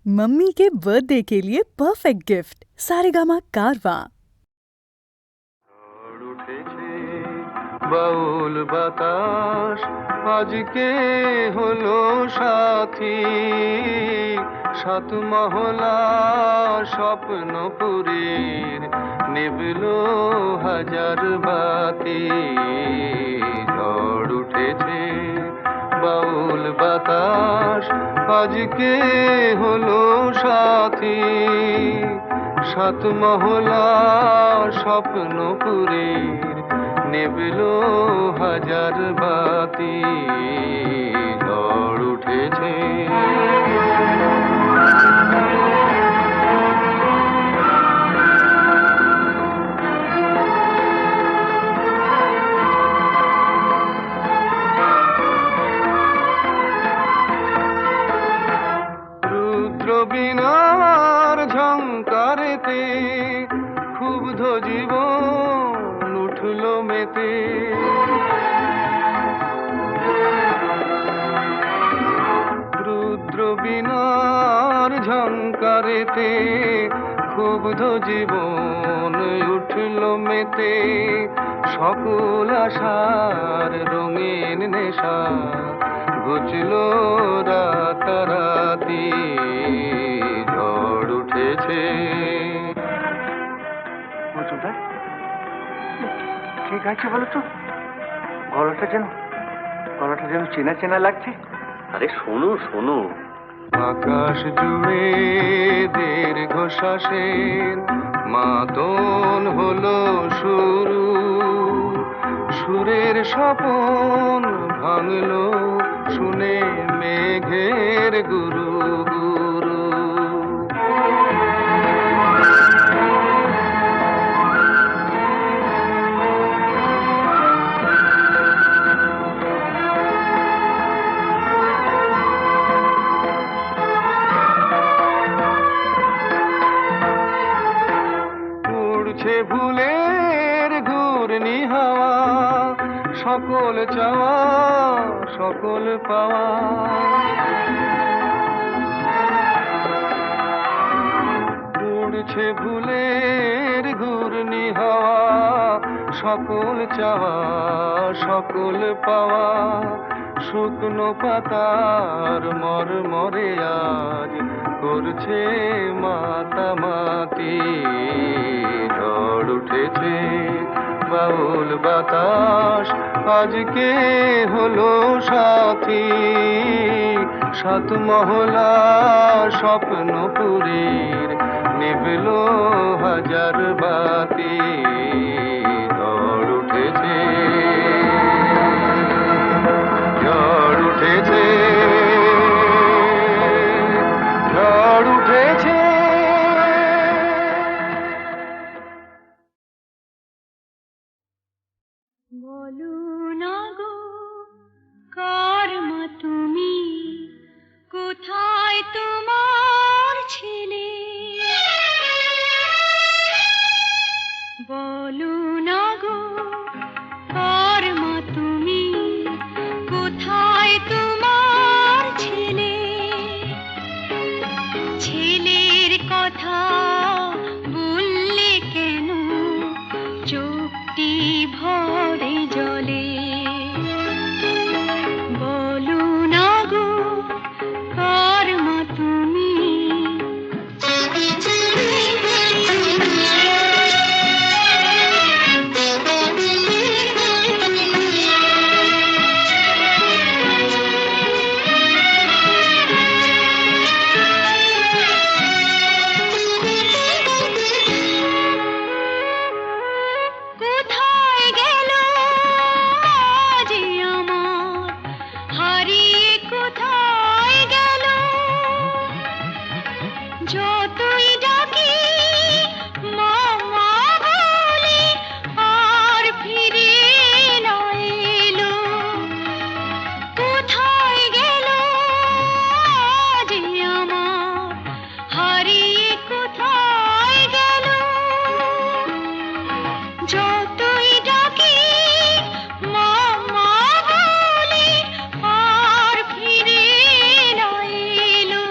Mummy के birthday के लिए परफेक्ट गिफ्ट सारेगामा कारवा। বাউল বাতাস আজকে হলো সাথী, সাত মহলা স্বপ্নপুরীর নিবলো হাজার বাতি। ঝড় উঠেছে বাউল বাতাস আজকে হলো সাথী, সাত মহলা স্বপ্নপুরীর নিবলো হাজার বাতি। ঝড় উঠেছে রুদ্র বীণার ঝংকারেতে ক্ষুব্ধ জীবন উঠল মেতে। রুদ্র বীণার ঝংকারেতে ক্ষুব্ধ জীবন উঠল মেতে। সকল আশার রঙিন নেশা ঘুচল রাতারাতি। ঝড় উঠেছে। ঠিক আছে বলো তো, গলাটা যেন চেনা চেনা লাগছে। আরে শোনো শোনো, আকাশ জুড়ে দীর্ঘশ্বাসের মাদন হলো শুরু। সুরের স্বপন ভাঙলো শুনে মেঘের গুরু গুরু। উড়ছে ভুলের ঘূর্ণি হাওয়া, সকল চাওয়া সকল পাওয়া। উড়ছে ভুলের ঘূর্ণি হাওয়া, সকল চাওয়া সকল পাওয়া। শুকনো পাতার মরমরে আজ করছে মাতামাতি। ঝড় উঠেছে বাউল বাতাস আজকে হলো সাথী, সাত মহলা স্বপ্নপুরীর নিবলো হাজার বাতি। ঝড় উঠেছে ঝড় উঠেছে ঝড় উঠেছে। বলো না গো কার মা তুমি, কোথায় তোমার ছেলে? বলো না গো কার মা তুমি, কোথায় তোমার ছেলে? ছেলের কথা বললে কেন চোখটি ভরে জলে? বলো না গো কার মা তুমি। কোথায় গেল যে আমার হারিয়ে, কোথায় গেল? যতই ডাকি মা মা বলে আর ফিরে না এলো। কোথায় গেল যে আমার হারিয়ে, কোথায় গেল? যতই ডাকি মা মা বলে আর ফিরে না এলো।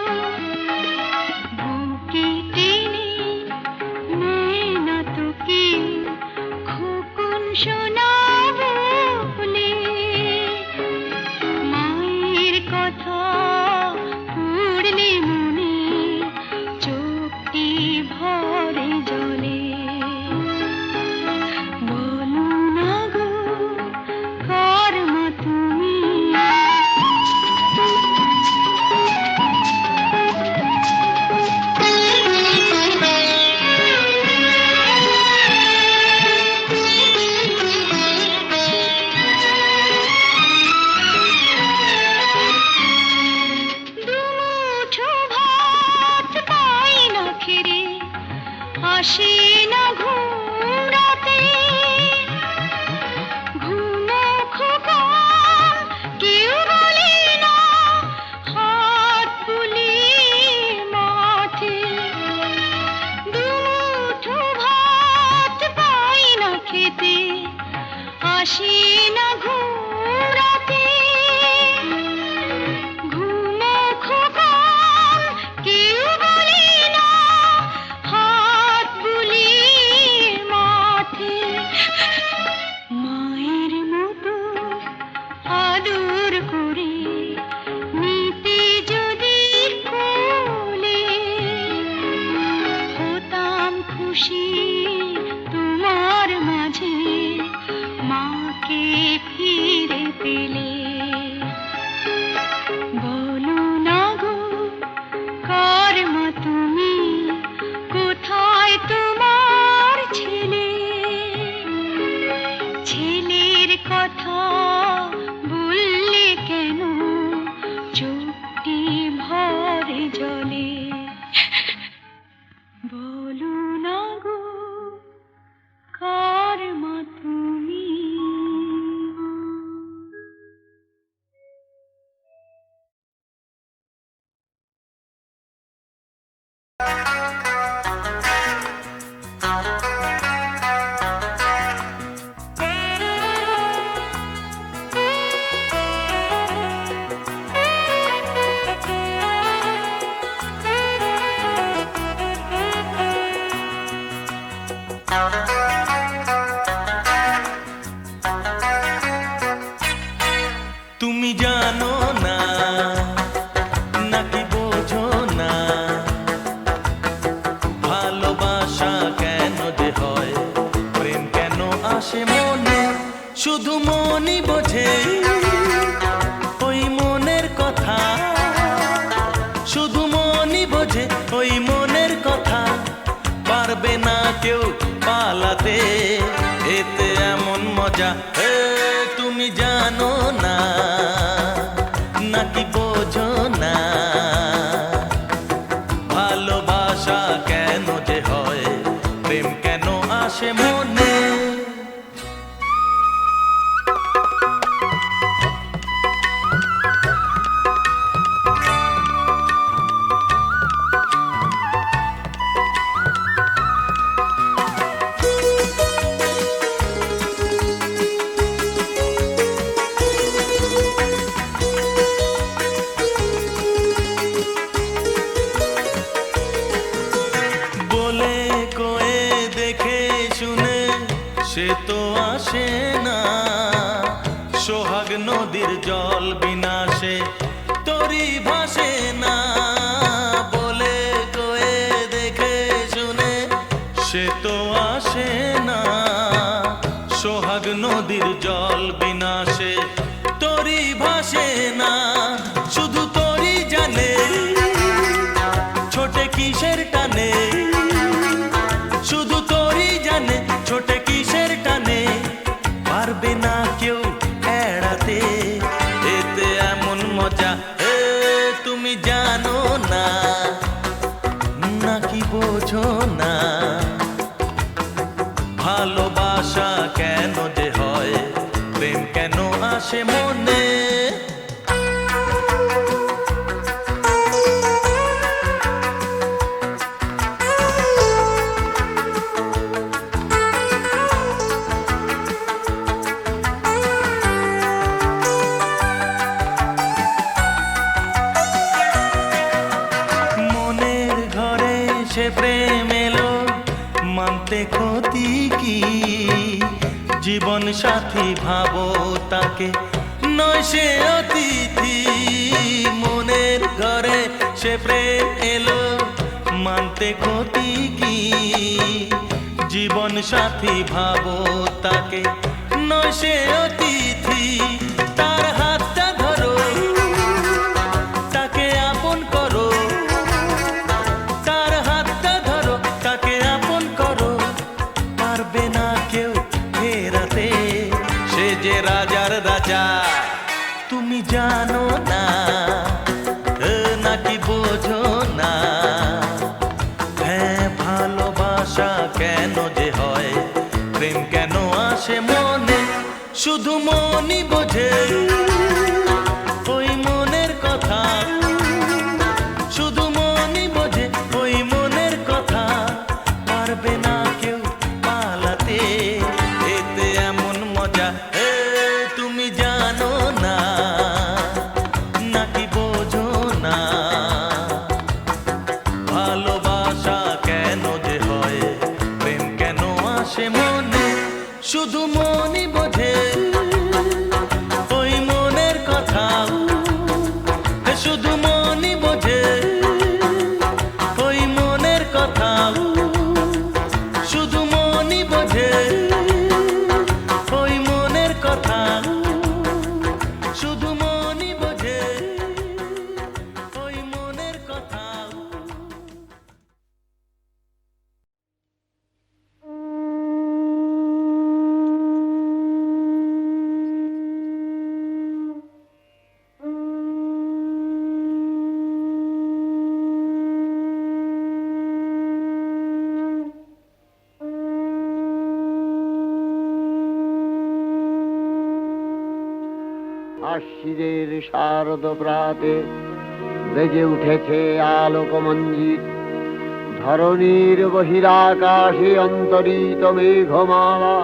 আসে না ঘুম রাতে, ঘুমো খোকা কেউ বলে না, হাত বুলিয়ে মাথে, দুমুঠো ভাত পাই না খেতে, আসে না ঘুম রাতে, ঘুমো খোকা কেউ বলে না, হাত বুলিয়ে মাথে, মায়ের মতো আদর করে নিতে যদি কোলে, হতাম খুশি তোমার মাঝে, মাকে ফিরে পেলে। বলো না গো কার মা তুমি, কোথায় তোমার ছেলে, ছেলের কথা বললে কেন চোখটি ভরে জলে, বলো না গো কার মা তুমি। তুমি জানো না নাকি বোঝো না, ভালোবাসা কেন যে হয়, প্রেম কেন আসে মনে, শুধু মনই বোঝে ওই মনের কথা, শুধু মনই বোঝে ওই মনের কথা, পারবে না কেউ পালাতে, এতে এমন মজা তুমি জানো না নাকি বোঝো না, ভালোবাসা কেন যে হয়, প্রেম কেন আসে মনে। বলে কয়ে দেখে শুনে সে তো আসে না, সোহাগ নদীর জল বিনাশে তরি ভাসে না, বলে কয়ে দেখে শুনে সে তো আসে না, সোহাগ নদীর জল বিনাশে তরি ভাসে না, শুধু তরি জানে ছোটে কিসের টানে, শুধু তোরই জানে ছোটে কিসের টানে, পারবে না কেউ এড়াতে, এতে এমন মজা তুমি জানো না নাকি বোঝো না, ভালোবাসা কেন যে হয়, প্রেম কেন আসে মনে। মনের ঘরে সে প্রেম এলো মানতে ক্ষতি কি, জীবন সাথী ভাবো তাকে নয় সে অতিথি, মনের ঘরে সে প্রেম এলো মানতে ক্ষতি কি, জীবন সাথী ভাবো তাকে নয় সে অতিথি, তার হাতটা ধরো তাকে আপন করো, তার হাতটা ধরো তাকে আপন করো, পারবে না কেউ ফেরাতে, সে যে রাজার রাজা তুমি জানো না নাকি বোঝো না, হ্যাঁ ভালোবাসা শুধু মনই বোঝে ওই মনের কথা, শুধু মনই বোঝে ওই মনের কথা, পারবে না কেউ পালাতে, এতে এমন মজা তুমি জানো না নাকি বোঝো না, ভালোবাসা কেন যে হয়, প্রেম কেন আসে মনে, শুধু মনই বোঝে ওই মনের কথা, শুধু মনই বোঝে ওই মনের কথা, শুধু মনই বোঝে ওই মনের কথা, শুধু মনই বোঝে ওই মনের কথা। আশ্বিনের শারদ প্রাতে বেজে উঠেছে আলোকমঞ্জিত, ধরণীর বহিরাকাশে অন্তরিত মেঘমালা,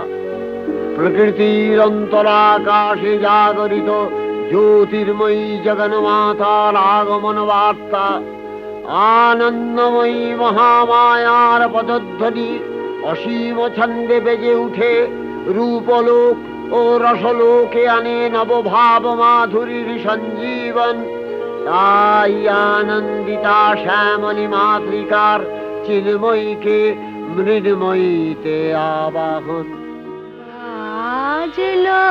প্রকৃতির অন্তরাকাশে জাগরিত জ্যোতির্ময়ী জগন্মাতার আগমন বার্তা, আনন্দময়ী মহামায়ার পদধ্বনি অসীম ছন্দে বেজে উঠে রূপলোক ও রসলোকে আনে নবভাব মাধুরীর সঞ্জীবন। তাই আনন্দিতা শ্যামলী মাতৃকার চিন্ময়ীকে মৃন্ময়ীতে আবাহন। আজলো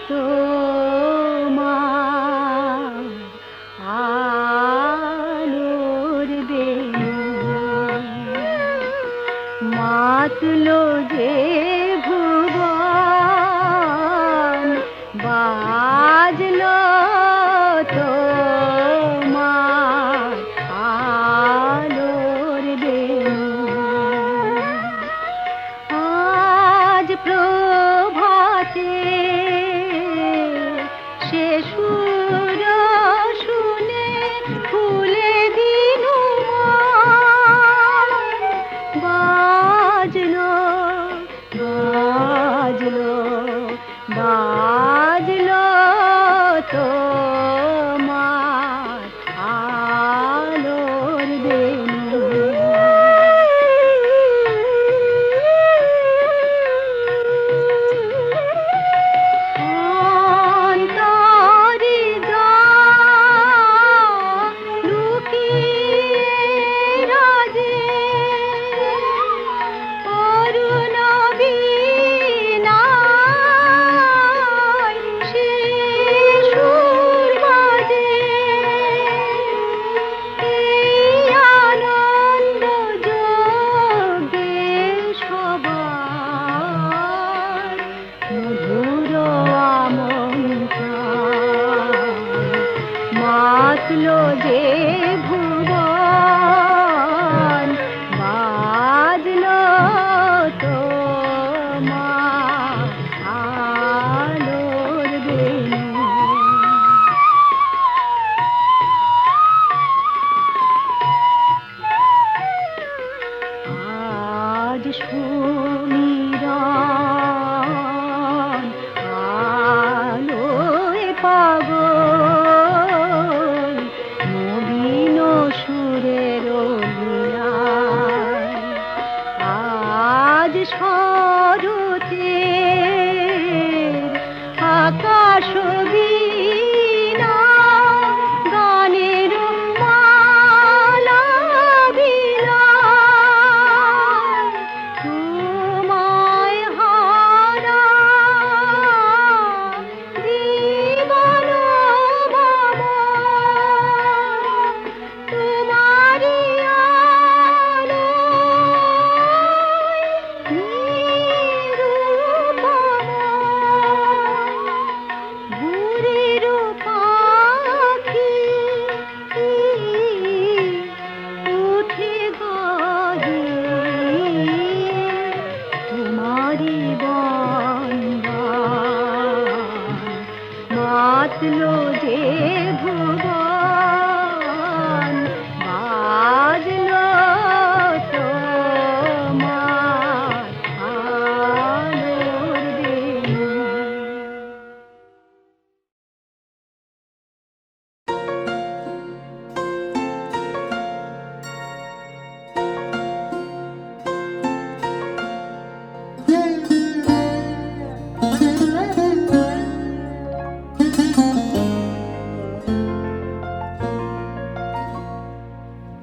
তোমার আলোর বেনু, মাতলো যে ভুবন, বাজলো তোমার আলোর বেনু। আজ প্রভাতে সে সুর শুনে ফুলে দিনু মন, বাজলো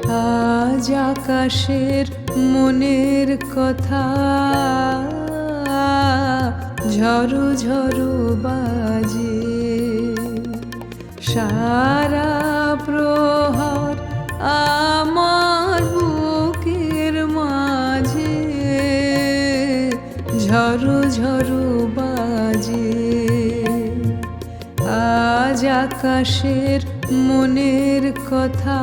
আজ আকাশের মনের কথা ঝরু ঝরু বাজে, সারা প্রহর আমার বুকের মাঝে ঝরু ঝরু বাজে। আজ আকাশের মনের কথা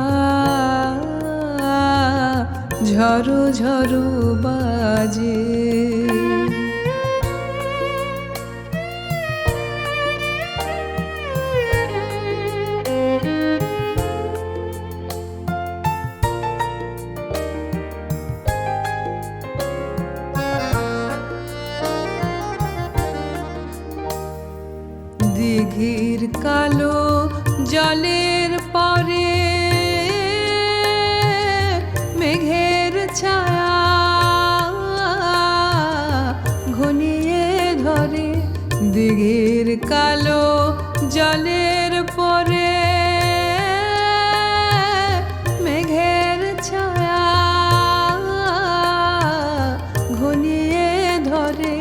ঝরু ঝরু বাজে। দিঘির কালো জলের পরে মেঘের ছায়া ঘনিয়ে ধরে, দিঘির কালো জলের পরে মেঘের ছায়া ঘনিয়ে ধরে,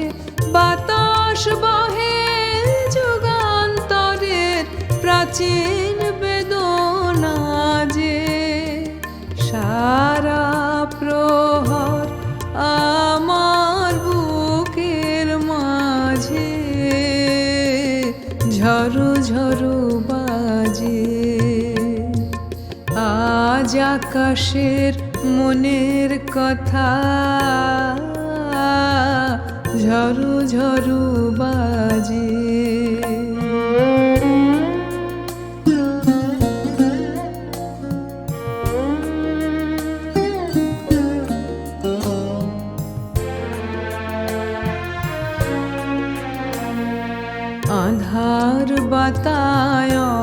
বাতাস বহে প্রাচীন বেদনা যে সারা প্রহর আমার বুকের মাঝে ঝরু ঝরু বাজে। আজ আকাশের মনের কথা ঝরু ঝরু বাজে। আধার বাতায়নে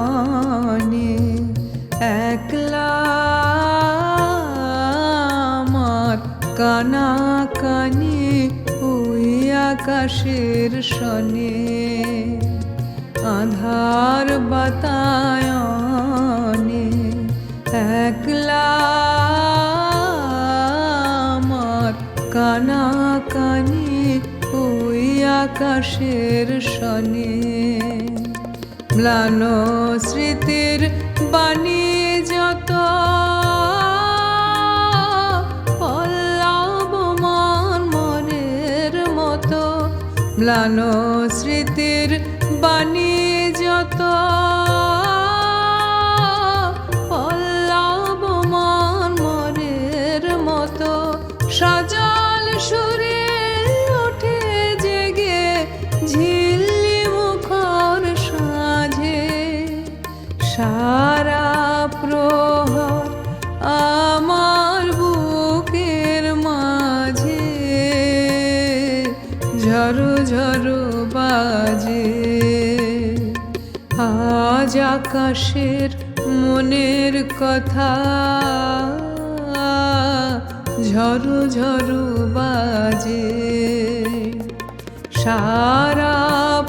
একলা আমার কানা কানি ওই আকাশের সনে, আধার বাতায়নে একলা আমার কানা কানি ওই আকাশের সনে। ম্লান স্মৃতির বাণী যত পল্লবমান মনের মতো, ম্লান স্মৃতির বাণী যত পল্লবমান মনের মতো, সজল সুরে ওঠে জেগে ঝিল্লি মুখর সাঁঝে, সারা প্রহর আমার বুকের মাঝে ঝরু ঝরু বাজে। আজ আকাশের মনের কথা ঝরু ঝরু বাজে, সারা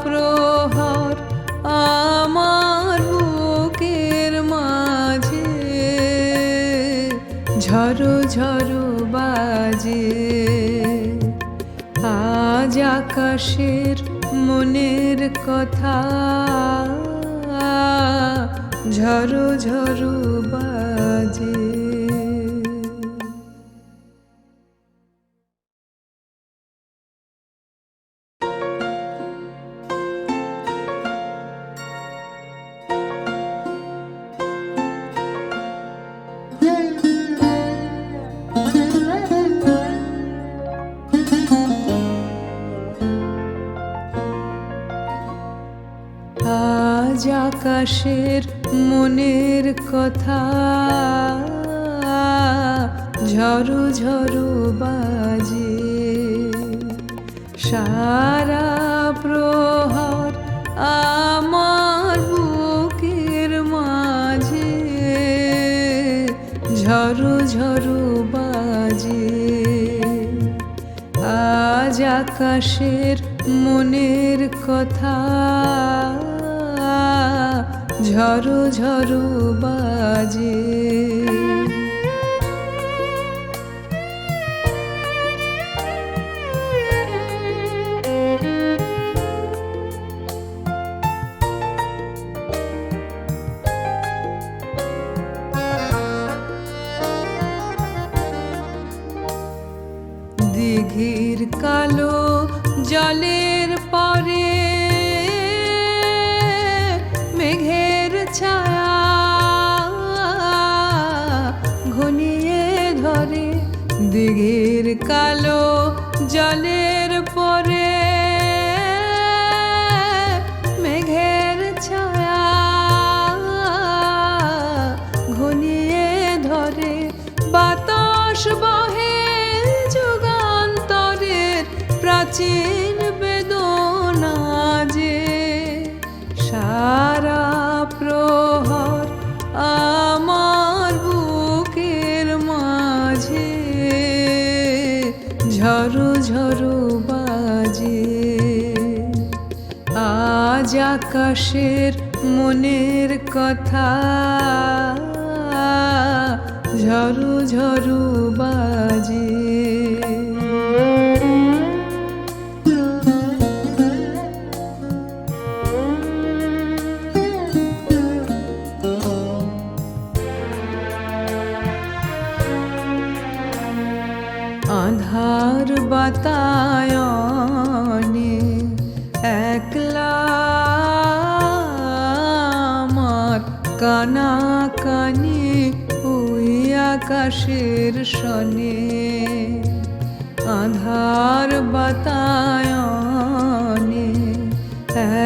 প্রহর আমার বুকের মাঝে ঝরু ঝরু বাজে। আজ আকাশের মনের কথা ঝরু ঝরু বাজে। আজ আকাশের মনের কথা ঝরু ঝরু বাজে, সারা প্রহর আমার বুকের মাঝে ঝরু ঝরু বাজে। আজ আকাশের মনের কথা ঝরু ঝরু বাজে। দিঘির কালো জলের পরে মেঘের ছায়া ঘনিয়ে ধরে, দিঘির কালো জলের পরে মেঘের ছায়া ঘনিয়ে ধরে, বাতাস বহে যুগান্তরের প্রাচীন বেদনা যে সারা প্রহর আমার বুকের মাঝে ঝরু ঝরু বাজে। আজ আকাশের মনের কথা ঝরু ঝরু বাজে। আধার বাতায়নে একলা আমার কানা কানি ওই আকাশের সনে, আধার বাতায়নে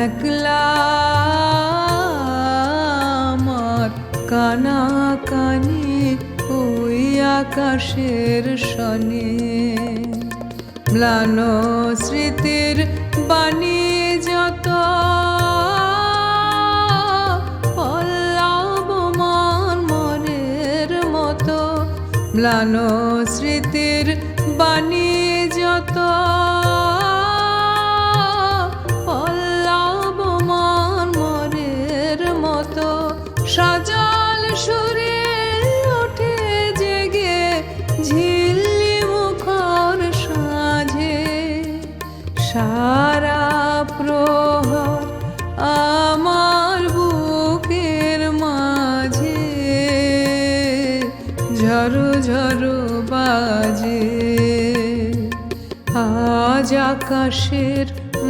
একলা আমার কানা কানি ওই আকাশের সনে। ম্লান স্মৃতির বাণী যত পল্লবমান মনের মতো, ম্লান স্মৃতির বাণী যত পল্লবমান মনের মতো, সজল সুরে ওঠে জেগে ঝিল্লি মুখর সাঁঝে, সারা প্রহর আমার বুকের মাঝে ঝরু ঝরু বাজে। আজ আকাশের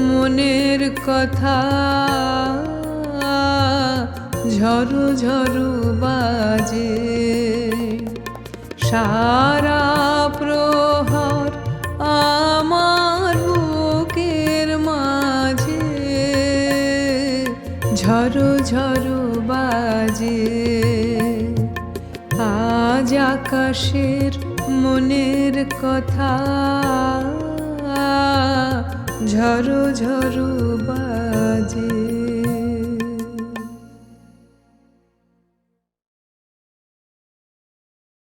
মনের কথা ঝরু ঝরু বাজে, সারা প্রহর আমার বুকের মাঝে ঝরু ঝরু বাজে। আজ আকাশের মনের কথা ঝরু ঝরু বাজে।